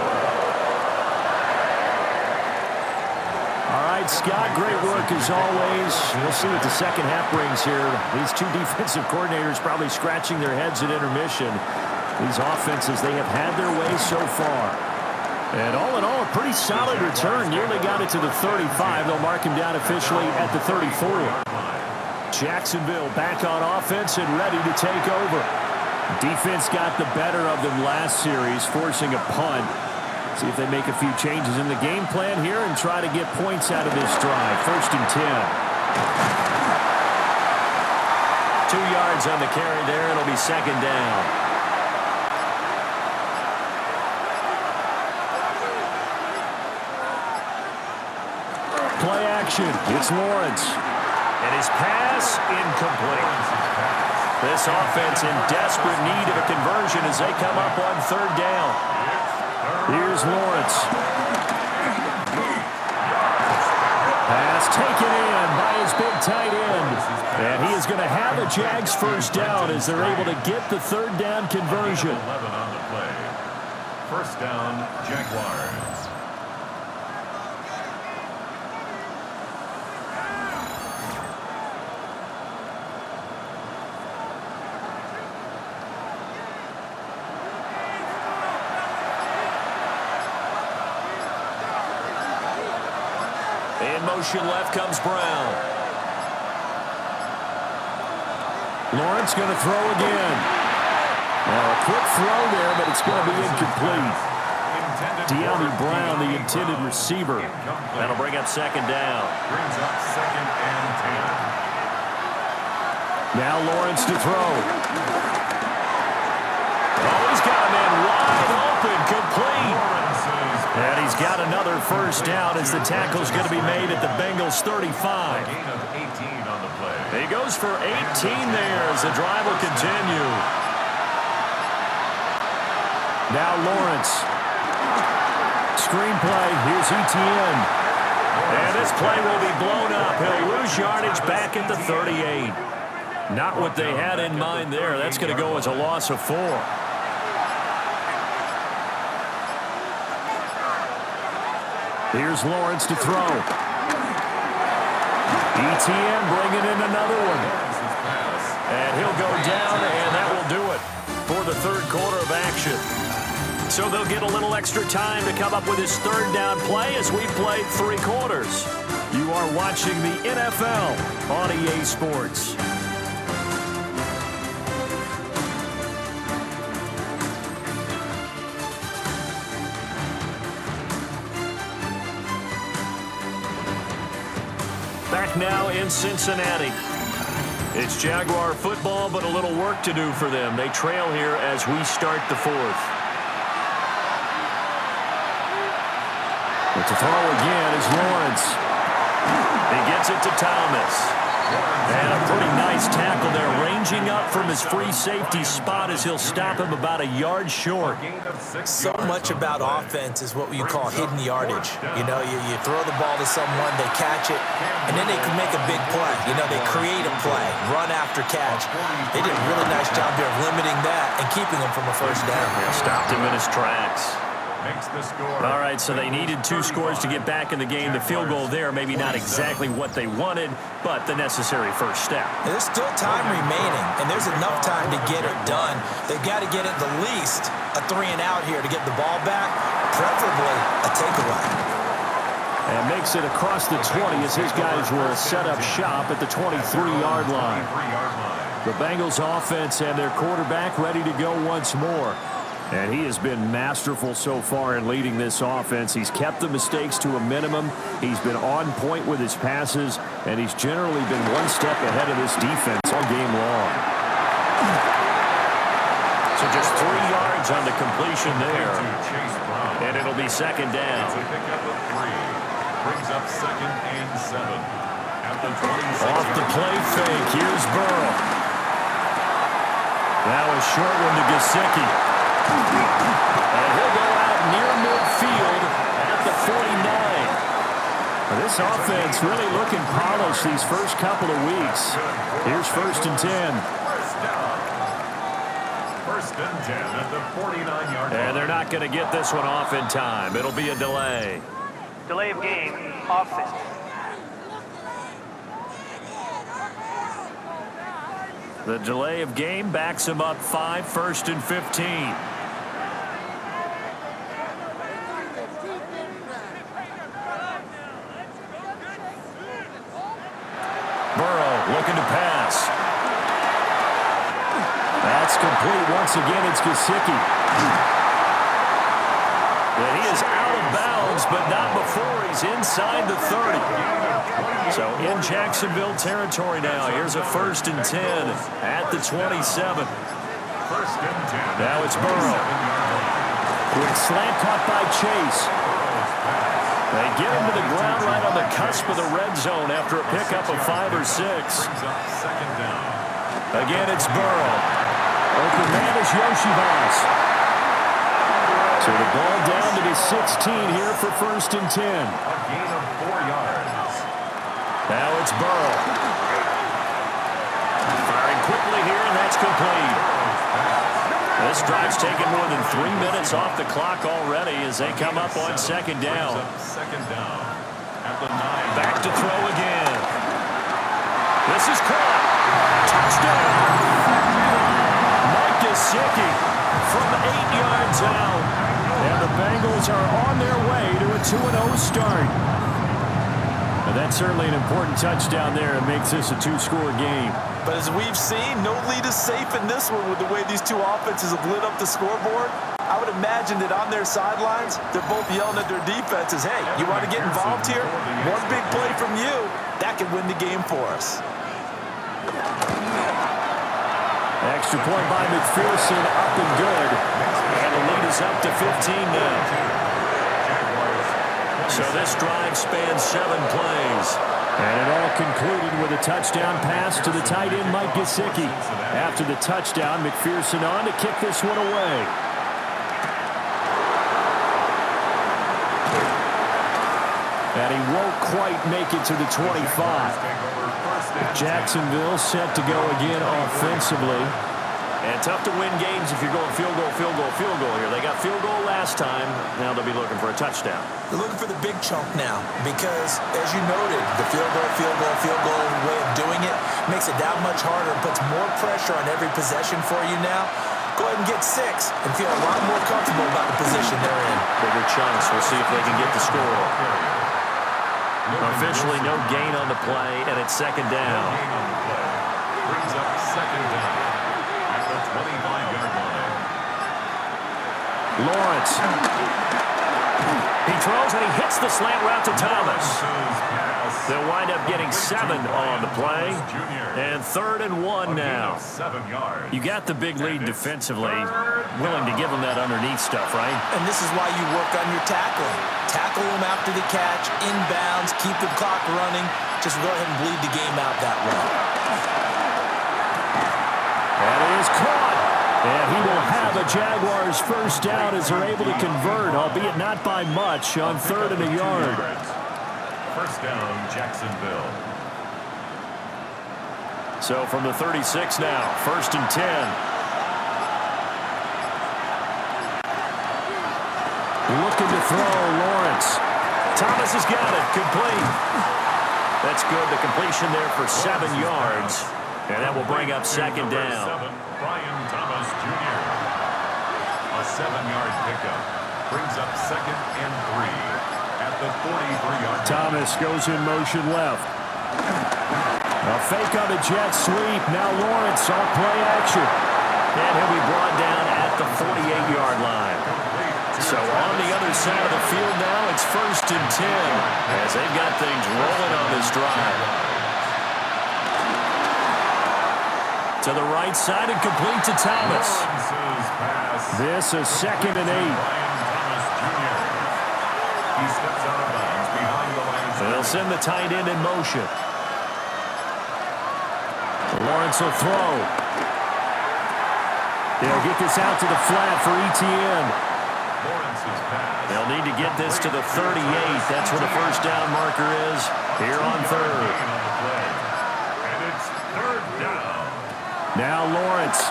[SPEAKER 4] All right, Scott, great work as always. We'll see what the second half brings here. These two defensive coordinators probably scratching their heads at intermission. These offenses, they have had their way so far. And all in all, a pretty solid return. Nearly got it to the 35. They'll mark him down officially at the 34. Jacksonville back on offense and ready to take over. Defense got the better of them last series, forcing a punt. See if they make a few changes in the game plan here and try to get points out of this drive. 1st and 10. 2 yards on the carry there. It'll be 2nd down. Play action. It's Lawrence. And his pass incomplete. This offense in desperate need of a conversion as they come up on 3rd down. Here's Lawrence. Pass taken in by his big tight end. And he is going to have a Jags first down as they're able to get the 3rd down conversion.
[SPEAKER 3] 11 on the play. 1st down, Jaguars.
[SPEAKER 4] In motion left comes Brown. Lawrence going to throw again. Now a quick throw there, but it's going to be incomplete. De'Ami Brown, the intended receiver. That'll bring up 2nd down.
[SPEAKER 3] Brings up 2nd and 10.
[SPEAKER 4] Now Lawrence to throw. Oh, he's got a man wide open, complete. And he's got another first down as the tackle's going to be made at the Bengals 35.
[SPEAKER 3] Gain of 18 on the play.
[SPEAKER 4] He goes for 18 there as the drive will continue. Now Lawrence. Screenplay. Here's ETN. And this play will be blown up. He'll lose yardage back at the 38. Not what they had in mind there. That's going to go as a loss of 4. Here's Lawrence to throw. ETN bringing in another one. And he'll go down, and that will do it for the third quarter of action. So they'll get a little extra time to come up with his third down play as we played 3 quarters. You are watching the NFL on EA Sports. Back now in Cincinnati. It's Jaguar football, but a little work to do for them. They trail here as we start the 4th. But to throw again is Lawrence. He gets it to Thomas. And a pretty nice tackle there, ranging up from his free safety spot as he'll stop him about a yard short.
[SPEAKER 5] So much about offense is what you call hidden yardage. You know, you throw the ball to someone, they catch it, and then they can make a big play. You know, they create a play, run after catch. They did a really nice job here of limiting that and keeping him from a first down.
[SPEAKER 4] Stopped him in his tracks.
[SPEAKER 3] Makes the score.
[SPEAKER 4] All right, so they needed 2 scores to get back in the game. The field goal there, maybe not exactly what they wanted, but the necessary first step.
[SPEAKER 5] There's still time remaining, and there's enough time to get it done. They've got to get at the least a 3 and out here to get the ball back, preferably a takeaway.
[SPEAKER 4] And makes it across the 20 as his guys will set up shop at the 23-yard line. The Bengals offense and their quarterback ready to go once more. And he has been masterful so far in leading this offense. He's kept the mistakes to a minimum. He's been on point with his passes, and he's generally been one step ahead of this defense all game long. So just 3 yards on the completion there. And it'll be second down.
[SPEAKER 3] Brings up 2nd and 7. At the 26.
[SPEAKER 4] Off the play fake, here's Burrow. Now a short one to Gesicki. And he'll go out near midfield at the 49. This offense really looking polished these first couple of weeks. Here's 1st and 10.
[SPEAKER 3] First and 10 at the 49-yard line.
[SPEAKER 4] And they're not going to get this one off in time. It'll be a delay.
[SPEAKER 7] Delay of game, offense.
[SPEAKER 4] The delay of game backs him up 5, 1st and 15. Looking to pass. That's complete once again. It's Gesicki. And he is out of bounds, but not before he's inside the 30. So in Jacksonville territory now. Here's a 1st and 10 at the 27. Now it's Burrow. Quick slant caught by Chase. They get him to the ground right on the cusp of the red zone after a pickup of 5 or 6. Again, it's Burrow. Open man is Yoshivas. So the ball down to the 16 here for 1st and 10.
[SPEAKER 3] A gain of 4 yards.
[SPEAKER 4] Now it's Burrow. Firing quickly here, and that's complete. This drive's taken more than 3 minutes off the clock already as they come up on 2nd down. Back to throw again. This is caught. Touchdown. Mike Gesicki from 8 yards out. And the Bengals are on their way to a 2-0 start. And that's certainly an important touchdown there. It makes this a 2-score game.
[SPEAKER 2] But as we've seen, no lead is safe in this one with the way these two offenses have lit up the scoreboard. I would imagine that on their sidelines, they're both yelling at their defenses, hey, you want to get involved here? One big play from you, that could win the game for us.
[SPEAKER 4] Extra point by McPherson, up and good. And the lead is up to 15 now. So this drive spans 7 plays.
[SPEAKER 1] And it all concluded with a touchdown pass to the tight end, Mike Gesicki. After the touchdown, McPherson on to kick this one away. And he won't quite make it to the 25. Jacksonville set to go again offensively.
[SPEAKER 4] And tough to win games if you're going field goal here. They got field goal last time. Now they'll be looking for a touchdown.
[SPEAKER 5] They're looking for the big chunk now because, as you noted, the field goal way of doing it makes it that much harder and puts more pressure on every possession for you now. Go ahead and get 6 and feel a lot more comfortable about the position they're in.
[SPEAKER 4] Bigger chunks. We'll see if they can get the score. Officially no gain on the play, and it's second down.
[SPEAKER 3] Brings up second down at the 25-yard line.
[SPEAKER 4] Lawrence. He throws and he hits the slant route to Thomas. They'll wind up getting 7 on the play. And 3rd and 1 now. You got the big lead defensively. Willing to give them that underneath stuff, right?
[SPEAKER 5] And this is why you work on your tackling. Tackle them after the catch, inbounds, keep the clock running. Just go ahead and bleed the game out that way.
[SPEAKER 1] That is caught. And he will have a Jaguars first down as they're able to convert, albeit not by much, on 3rd and a yard.
[SPEAKER 3] First down, Jacksonville.
[SPEAKER 4] So from the 36 now, 1st and 10.
[SPEAKER 1] Looking to throw, Lawrence.
[SPEAKER 4] Thomas has got it, complete. That's good, the completion there for 7 yards. And that will bring up second down.
[SPEAKER 3] Brian Thomas Jr. A 7-yard pickup brings up 2nd and 3 at the 43-yard line.
[SPEAKER 1] Thomas goes in motion left. A fake on a jet sweep. Now Lawrence on play action.
[SPEAKER 4] And he'll be brought down at the 48-yard line. So on the other side of the field now, it's 1st and 10 as they've got things rolling on this drive. To the right side and complete to Thomas.
[SPEAKER 1] This is 2nd and 8.
[SPEAKER 3] He steps out of bounds behind the line.
[SPEAKER 4] They'll send the tight end in motion.
[SPEAKER 1] Lawrence will throw. They'll get this out to the flat for Etienne.
[SPEAKER 4] They'll need to get this to the 38. That's where the first down marker is here on 3rd.
[SPEAKER 3] And it's 3rd down.
[SPEAKER 1] Now Lawrence.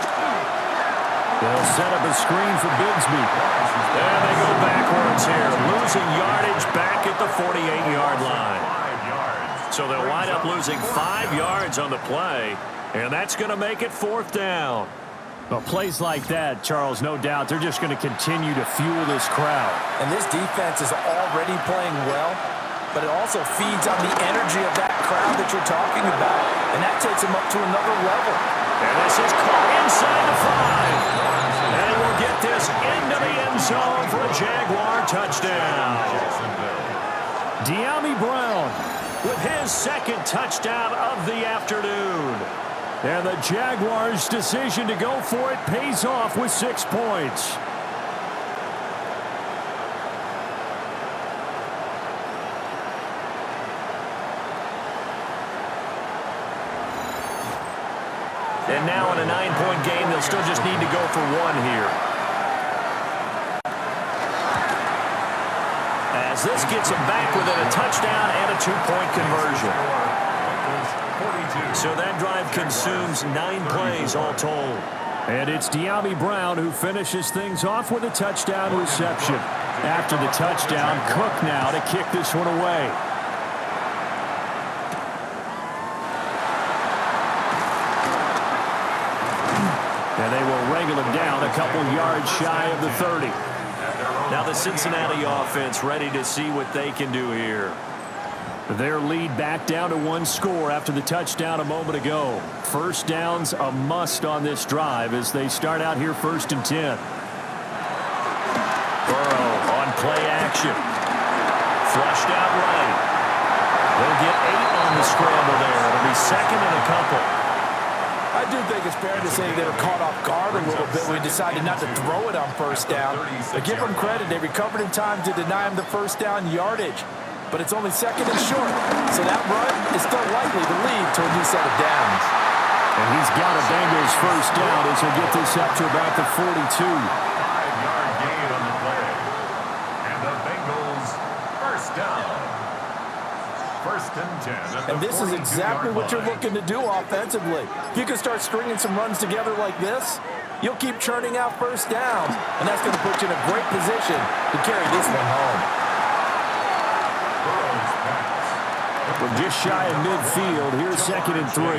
[SPEAKER 1] They'll set up a screen for Bigsby.
[SPEAKER 4] And they go backwards here, losing yardage back at the 48-yard line. So they'll wind up losing 5 yards on the play, and that's going to make it 4th down.
[SPEAKER 1] Well, plays like that, Charles, no doubt, they're just going to continue to fuel this crowd.
[SPEAKER 2] And this defense is already playing well, but it also feeds on the energy of that crowd that you're talking about, and that takes them up to another level.
[SPEAKER 4] And this is caught inside the 5. And we'll get this into the end zone for a Jaguar touchdown.
[SPEAKER 1] Dyami Brown
[SPEAKER 4] with his 2nd touchdown of the afternoon.
[SPEAKER 1] And the Jaguars' decision to go for it pays off with 6 points.
[SPEAKER 4] And now in a 9-point game, they'll still just need to go for 1 here. As this gets them back within a touchdown and a 2-point conversion. So that drive consumes 9 plays all told.
[SPEAKER 1] And it's Dyami Brown who finishes things off with a touchdown reception. After the touchdown, Cook now to kick this one away. And they will wrangle him down a couple yards shy of the 30.
[SPEAKER 4] Now the Cincinnati offense ready to see what they can do here.
[SPEAKER 1] Their lead back down to 1 score after the touchdown a moment ago. First down's a must on this drive as they start out here 1st and 10.
[SPEAKER 4] Burrow on play action. Flushed out right. They'll get 8 on the scramble there. It'll be 2nd and a couple.
[SPEAKER 2] I do think it's fair to say they were caught off guard a little bit when we decided not to throw it on 1st down. But give them credit. They recovered in time to deny them the 1st down yardage. but it's only second and short. So that run is still likely to lead to a new set of downs.
[SPEAKER 4] And he's got a Bengals first down as he'll get this up to about the 42.
[SPEAKER 3] 5-yard gain on the play. And the Bengals first down. First and 10.
[SPEAKER 2] And this is exactly what you're looking to do offensively. If you can start stringing some runs together like this, you'll keep churning out first downs, and that's going to put you in a great position to carry this one home.
[SPEAKER 4] From just shy of midfield, here's second and 3.
[SPEAKER 3] A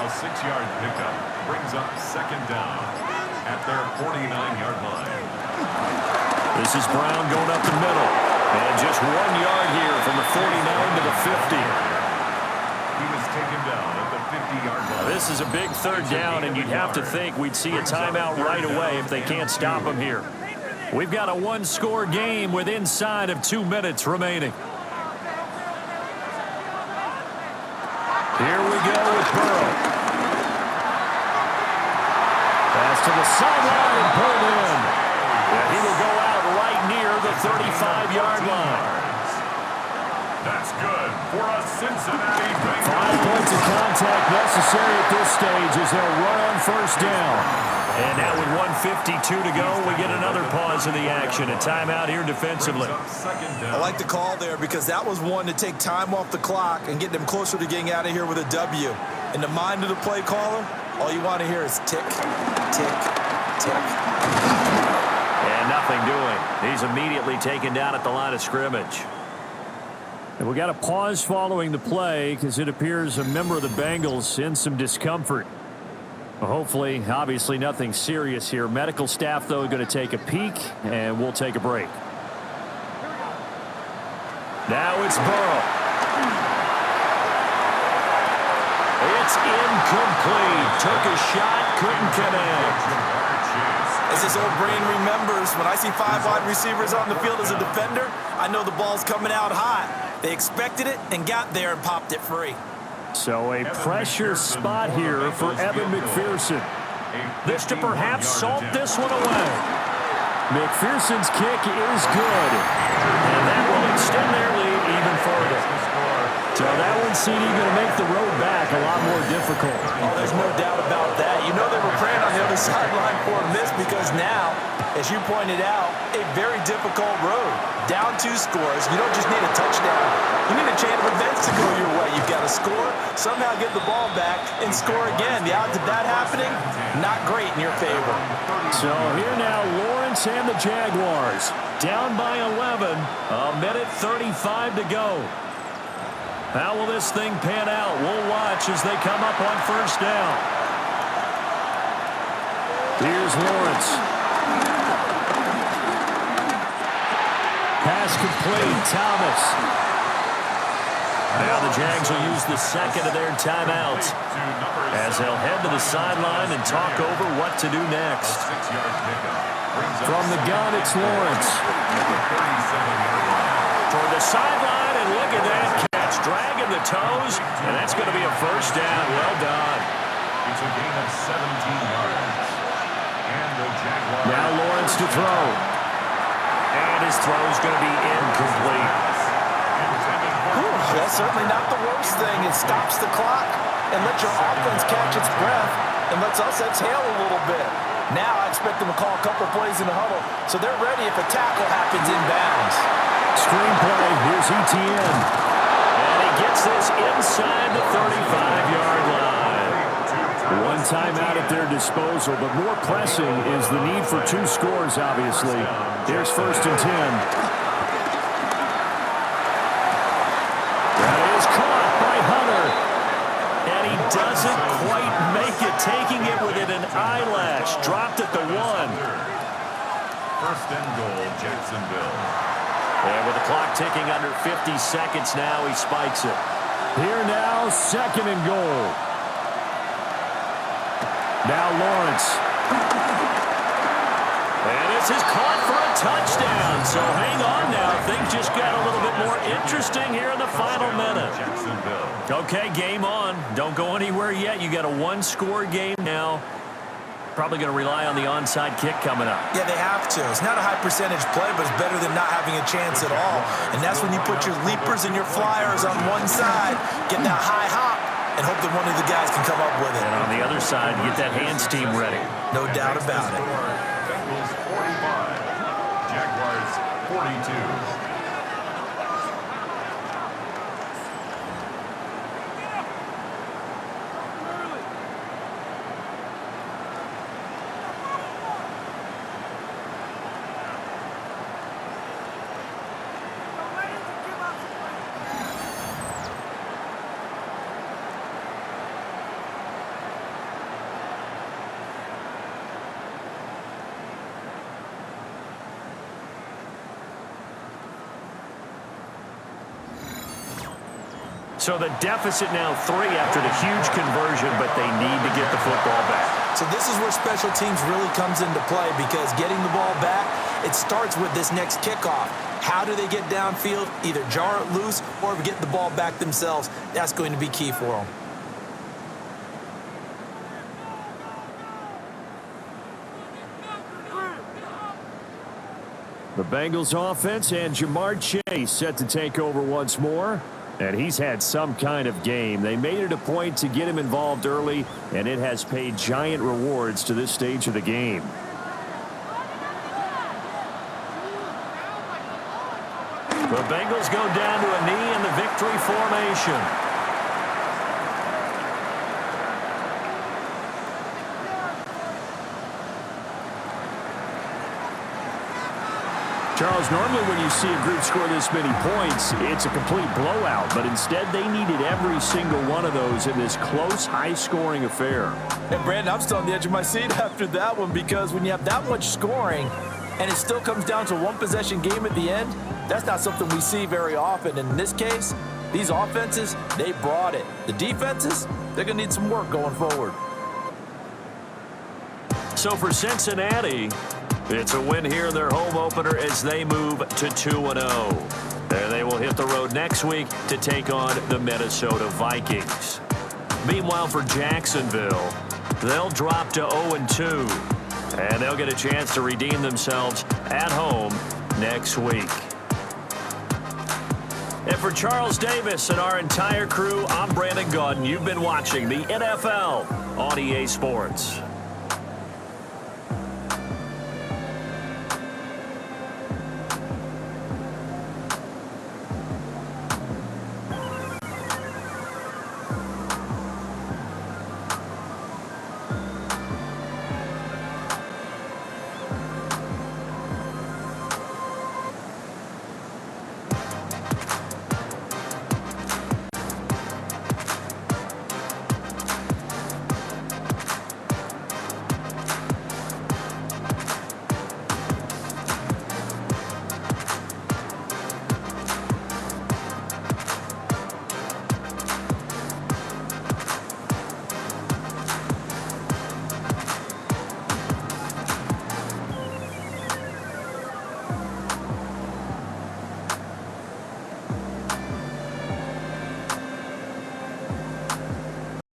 [SPEAKER 3] 6-yard pickup brings up second down at their 49-yard line.
[SPEAKER 4] This is Brown going up the middle. And just 1 yard here from the 49 to the 50.
[SPEAKER 3] He was taken down at the 50-yard line.
[SPEAKER 4] This is a big third down, and you'd have to think we'd see a timeout right away if they can't stop him here. We've got a one-score game with inside of 2 minutes remaining. Here we go with Burrow. Pass to the sideline and pulled in. And he will go out right near the 35-yard line.
[SPEAKER 3] That's good for a Cincinnati Bengals.
[SPEAKER 1] 5 points of contact necessary at this stage as they'll run on first down.
[SPEAKER 4] And now with 1:52 to go, we get another pause in the action. A timeout here defensively.
[SPEAKER 5] I like the call there because that was one to take time off the clock and get them closer to getting out of here with a W. In the mind of the play caller, all you want to hear is tick, tick, tick.
[SPEAKER 4] And nothing doing. He's immediately taken down at the line of scrimmage. And we got a pause following the play because it appears a member of the Bengals in some discomfort. Well, hopefully, obviously nothing serious here. Medical staff, though, going to take a peek, and we'll take a break. Now it's Burrow. It's incomplete. Took a shot, couldn't connect.
[SPEAKER 5] As his old brain remembers, when I see 5 wide receivers on the field as a defender, I know the ball's coming out hot. They expected it and got there and popped it free.
[SPEAKER 4] So a pressure spot here for Evan McPherson. This to perhaps salt this one away. McPherson's kick is good. And that will extend their lead even further. So that one, CD, going to make the road back a lot more difficult.
[SPEAKER 5] Oh, there's no doubt about that. You know they were praying on the other sideline for a miss because now, as you pointed out, a very difficult road. Down 2 scores. You don't just need a touchdown. You need a chain of events to go your way. You've got to score, somehow get the ball back, and score again. The odds of that happening, not great in your favor.
[SPEAKER 4] So here now, Lawrence and the Jaguars. Down by 11. A minute 35 to go. How will this thing pan out? We'll watch as they come up on first down. Here's Lawrence. Pass complete. Thomas. Now the Jags will use the second of their timeouts as they'll head to the sideline and talk over what to do next.
[SPEAKER 1] From the gun, it's Lawrence.
[SPEAKER 4] For the sideline, and look at that catch. Dragging the toes, and that's going to be a first down. Well done.
[SPEAKER 3] It's a gain of 17 yards. And the Jaguars.
[SPEAKER 4] Now Lawrence to throw. And his throw is going to be incomplete.
[SPEAKER 2] That's certainly not the worst thing. It stops the clock and lets your offense catch its breath and lets us exhale a little bit. Now I expect them to call a couple plays in the huddle so they're ready if a tackle happens inbounds.
[SPEAKER 1] Screenplay, here's ETN.
[SPEAKER 4] And he gets this inside the 35-yard line.
[SPEAKER 1] One timeout at their disposal, but more pressing is the need for 2 scores, obviously. Here's first and 10.
[SPEAKER 4] Doesn't quite make it, taking it within an eyelash. Dropped at the 1.
[SPEAKER 3] First and goal, Jacksonville.
[SPEAKER 4] And with the clock ticking under 50 seconds now, he spikes it.
[SPEAKER 1] Here now, second and goal. Now Lawrence.
[SPEAKER 4] And this is caught for a touchdown. So hang on now. Things just got a little bit more interesting here in the final minute. Okay, game on. Don't go anywhere yet. You got a 1-score game now. probably going to rely on the onside kick coming up.
[SPEAKER 5] Yeah, they have to. It's not a high percentage play, but it's better than not having a chance at all. And that's when you put your leapers and your flyers on one side, get that high hop, and hope that one of the guys can come up with it.
[SPEAKER 4] And on the other side, get that hands team ready.
[SPEAKER 5] No doubt about it.
[SPEAKER 3] Bengals 45, Jaguars 42.
[SPEAKER 4] So the deficit now 3 after the huge conversion, but they need to get the football back.
[SPEAKER 5] So this is where special teams really comes into play, because getting the ball back, it starts with this next kickoff. How do they get downfield? Either jar it loose or get the ball back themselves. That's going to be key for them.
[SPEAKER 1] The Bengals offense and Jamar Chase set to take over once more. And he's had some kind of game. They made it a point to get him involved early, and it has paid giant rewards to this stage of the game. The Bengals go down to a knee in the victory formation. Charles, normally when you see a group score this many points, it's a complete blowout. But instead, they needed every single one of those in this close, high-scoring affair.
[SPEAKER 2] And Brandon, I'm still on the edge of my seat after that one, because when you have that much scoring and it still comes down to a one-possession game at the end, that's not something we see very often. And in this case, these offenses, they brought it. The defenses, they're going to need some work going forward.
[SPEAKER 4] So for Cincinnati, it's a win here in their home opener as they move to 2-0. There they will hit the road next week to take on the Minnesota Vikings. Meanwhile, for Jacksonville, they'll drop to 0-2, and they'll get a chance to redeem themselves at home next week. And for Charles Davis and our entire crew, I'm Brandon Gaudin. You've been watching the NFL on EA Sports.